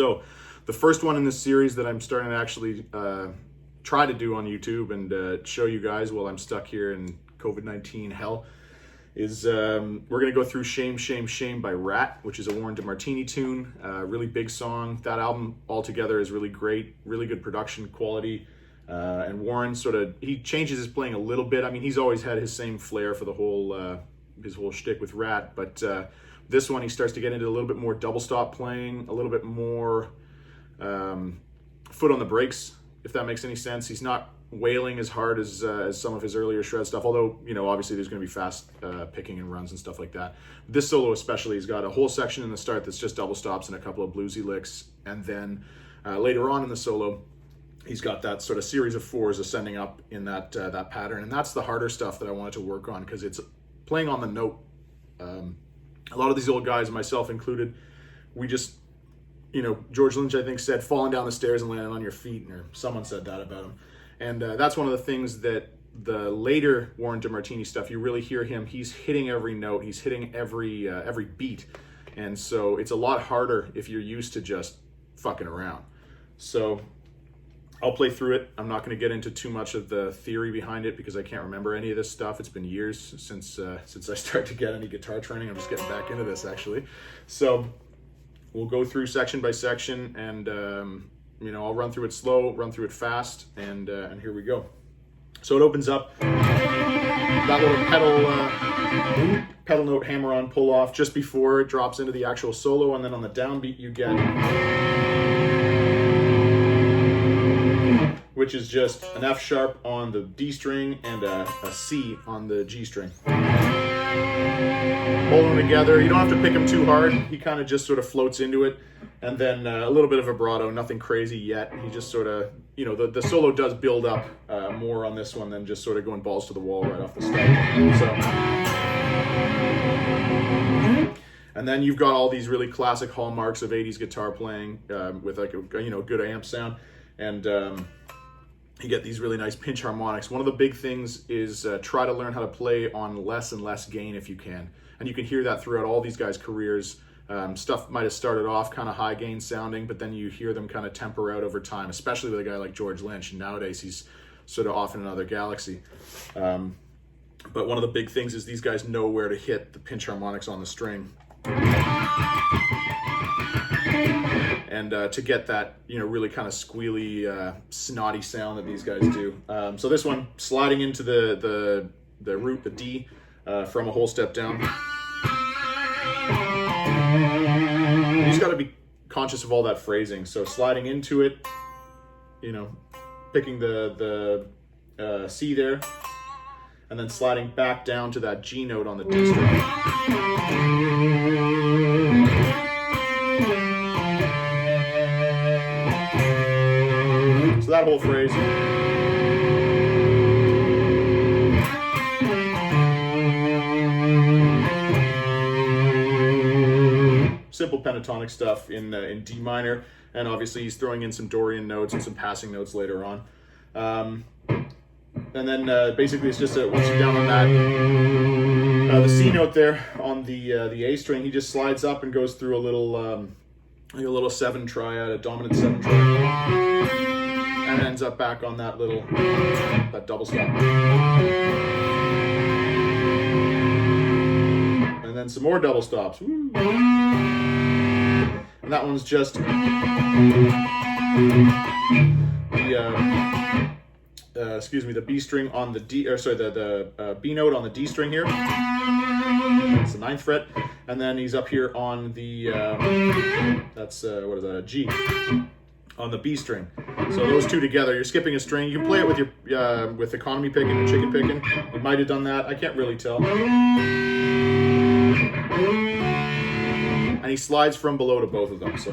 So the first one in this series that I'm starting to actually try to do on YouTube and show you guys while I'm stuck here in COVID-19 hell is we're going to go through Shame, Shame, Shame by RATT, which is a Warren DeMartini tune. Really big song. That album altogether is really great, really good production quality. And Warren he changes his playing a little bit. I mean, he's always had his same flair for the whole, his whole shtick with RATT, but this one he starts to get into a little bit more double stop playing, a little bit more foot on the brakes, if that makes any sense. He's not wailing as hard as some of his earlier shred stuff, although, you know, obviously there's going to be fast picking and runs and stuff like that. This solo especially has got a whole section in the start that's just double stops and a couple of bluesy licks, and then later on in the solo he's got that sort of series of fours ascending up in that that pattern, and that's the harder stuff that I wanted to work on because it's playing on the note. A lot of these old guys, myself included, we just, you know, George Lynch I think said falling down the stairs and landing on your feet, or someone said that about him. And that's one of the things that the later Warren DeMartini stuff, you really hear him, he's hitting every note, he's hitting every beat. And so it's a lot harder if you're used to just fucking around. So I'll play through it. I'm not going to get into too much of the theory behind it because I can't remember any of this stuff. It's been years since I started to get any guitar training. I'm just getting back into this actually. So we'll go through section by section, and you know, I'll run through it slow, run through it fast, and here we go. So it opens up that little pedal note hammer-on pull-off just before it drops into the actual solo, and then on the downbeat you get, which is just an F sharp on the D string and a C on the G string. Hold them together. You don't have to pick them too hard. He kind of just sort of floats into it, and then a little bit of vibrato, nothing crazy yet. He just sort of, you know, the solo does build up more on this one than just sort of going balls to the wall right off the start. So, and then you've got all these really classic hallmarks of 80s guitar playing with like a, you know, good amp sound, and you get these really nice pinch harmonics. One of the big things is try to learn how to play on less and less gain if you can. And you can hear that throughout all these guys' careers. Stuff might have started off kind of high gain sounding, but then you hear them kind of temper out over time, especially with a guy like George Lynch. And nowadays he's sort of off in another galaxy. But one of the big things is these guys know where to hit the pinch harmonics on the string. And to get that, you know, really kind of squealy, snotty sound that these guys do. So this one, sliding into the root, the D, from a whole step down. You just got to be conscious of all that phrasing. So sliding into it, you know, picking the C there, and then sliding back down to that G note on the D string. So that whole phrase. Simple pentatonic stuff in D minor, and obviously he's throwing in some Dorian notes and some passing notes later on. And then basically it's just once you're down on that, the C note there on the A string, he just slides up and goes through a little like a little 7 triad, a dominant 7 triad, and ends up back on that that double stop. And then some more double stops. Woo. And that one's just the B string on the D, or sorry, the B note on the D string here. It's the 9th fret, and then he's up here on the that's what is that, a G on the B string. So those two together, you're skipping a string. You can play it with your with economy picking and chicken picking. You might have done that. I can't really tell. And he slides from below to both of them. So.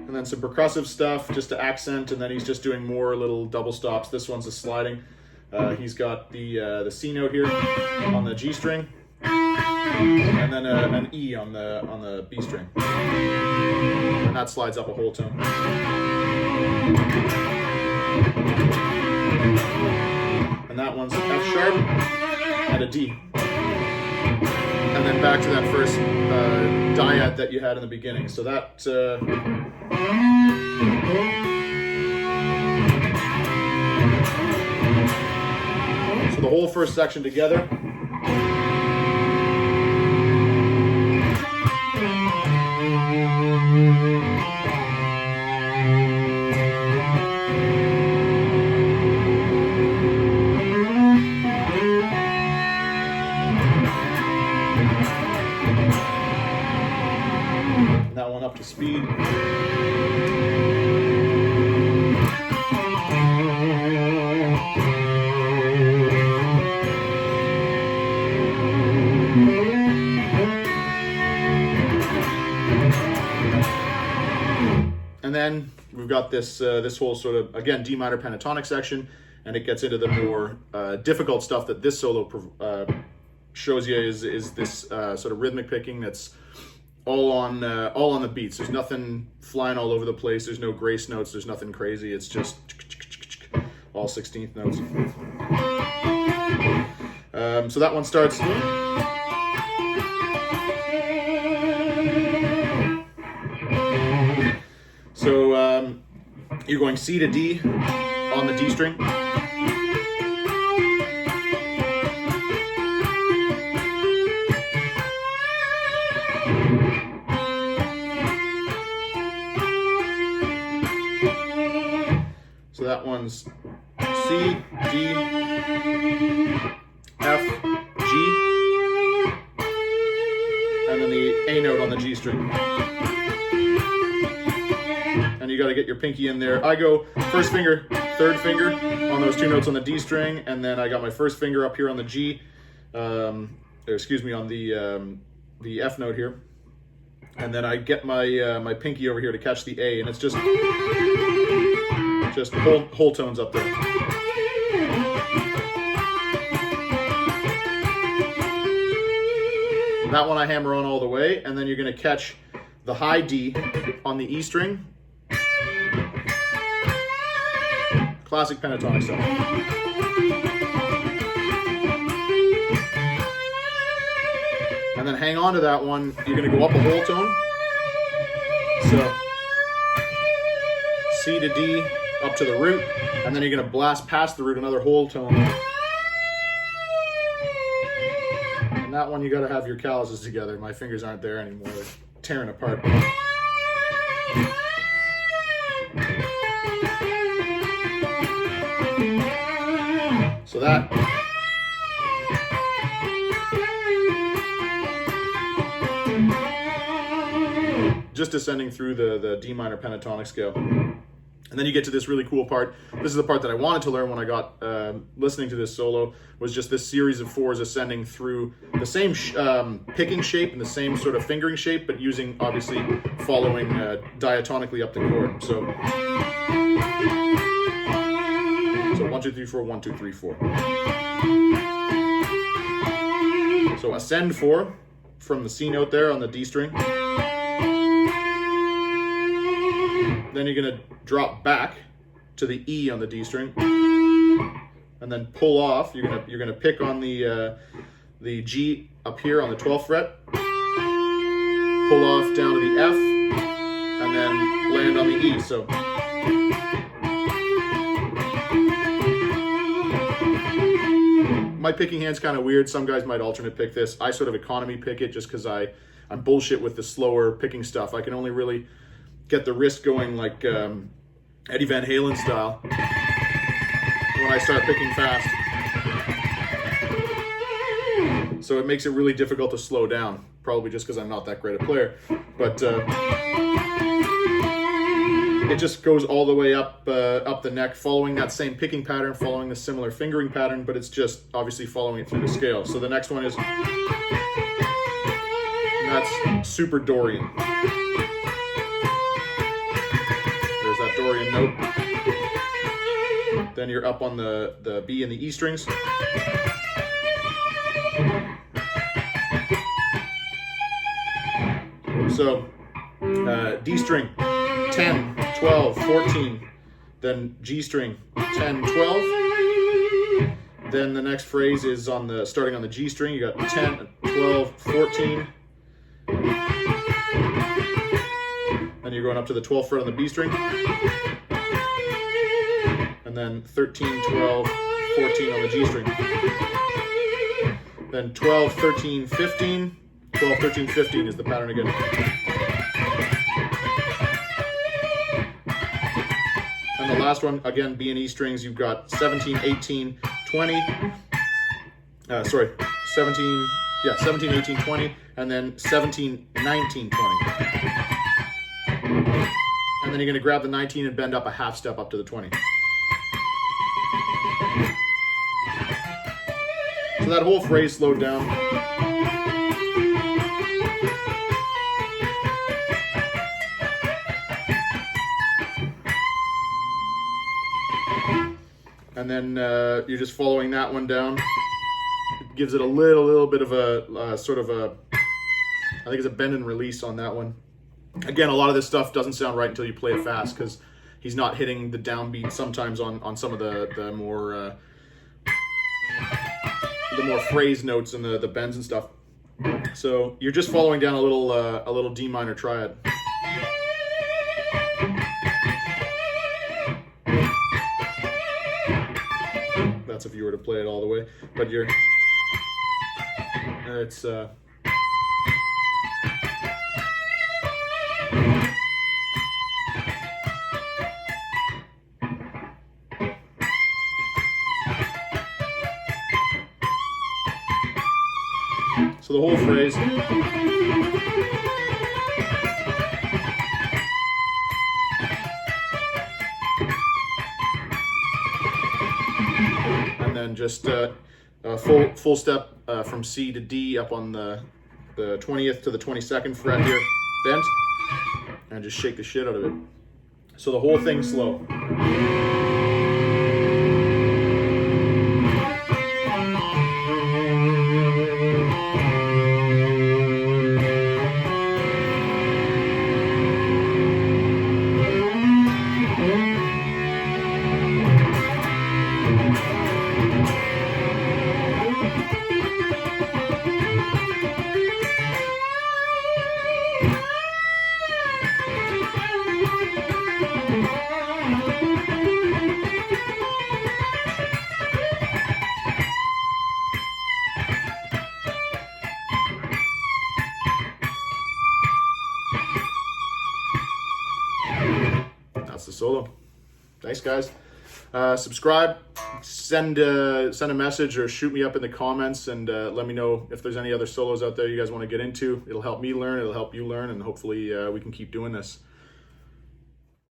And then some percussive stuff just to accent, and then he's just doing more little double stops. This one's a sliding. He's got the C note here on the G string, and then an E on the B string, and that slides up a whole tone. And that one's an F sharp and a D. and then back to that first dyad that you had in the beginning. So that so the whole first section together. That one up to speed. And then we've got this this whole sort of, again, D minor pentatonic section, and it gets into the more difficult stuff that this solo shows you is this sort of rhythmic picking that's all on the beats. There's nothing flying all over the place. There's no grace notes. There's nothing crazy. It's just all 16th notes. So that one starts. So you're going C to D on the D string. So that one's C, D, F, G, and then the A note on the G string. And you got to get your pinky in there. I go first finger, third finger on those two notes on the D string, and then I got my first finger up here on the G, on the F note here, and then I get my my pinky over here to catch the A, and it's just whole tones up there. That one I hammer on all the way, and then you're going to catch the high D on the E string. Classic pentatonic stuff. And then hang on to that one. You're going to go up a whole tone. So C to D up to the root, and then you're going to blast past the root another whole tone. And that one you got to have your calluses together. My fingers aren't there anymore. They're tearing apart. So that just descending through the D minor pentatonic scale. And then you get to this really cool part. This is the part that I wanted to learn when I got listening to this solo, was just this series of fours ascending through the same picking shape and the same sort of fingering shape, but using, obviously, following diatonically up the chord. So 1, 2, 3, 4, 1, 2, 3, 4. So ascend 4 from the C note there on the D string. Then you're going to drop back to the E on the D string, and then pull off. You're gonna pick on the G up here on the 12th fret, pull off down to the F, and then land on the E. So my picking hand's kind of weird. Some guys might alternate pick this. I sort of economy pick it just because I'm bullshit with the slower picking stuff. I can only really get the wrist going like Eddie Van Halen style when I start picking fast. So it makes it really difficult to slow down, probably just because I'm not that great a player. But it just goes all the way up the neck, following that same picking pattern, following the similar fingering pattern, but it's just obviously following it through the scale. So the next one is, that's Super Dorian. There's that Dorian note. Then you're up on the B and the E strings. So D string 10, 12, 14, then G string 10, 12, Then the next phrase is on the starting on the G string. You got 10, 12, 14. Then you're going up to the 12th fret on the B string. And then 13, 12, 14 on the G string. Then 12, 13, 15. 12, 13, 15 is the pattern again. And the last one, again, B and E strings, you've got 17, 18, 20. 17, 18, 20, and then 17, 19, 20. And then you're going to grab the 19 and bend up a half step up to the 20. So that whole phrase slowed down. And then you're just following that one down. It gives it a little bit of a sort of a, I think it's a bend and release on that one. Again, a lot of this stuff doesn't sound right until you play it fast because he's not hitting the downbeat sometimes on some of the more phrase notes and the bends and stuff. So you're just following down a little D minor triad. That's if you were to play it all the way, but it's so the whole phrase. And then just full step from C to D up on the 20th to the 22nd fret here, bent, and just shake the shit out of it. So the whole thing's slow. That's the solo. Thanks, guys. Subscribe, send a message or shoot me up in the comments and let me know if there's any other solos out there you guys want to get into. It'll help me learn, it'll help you learn, and hopefully we can keep doing this.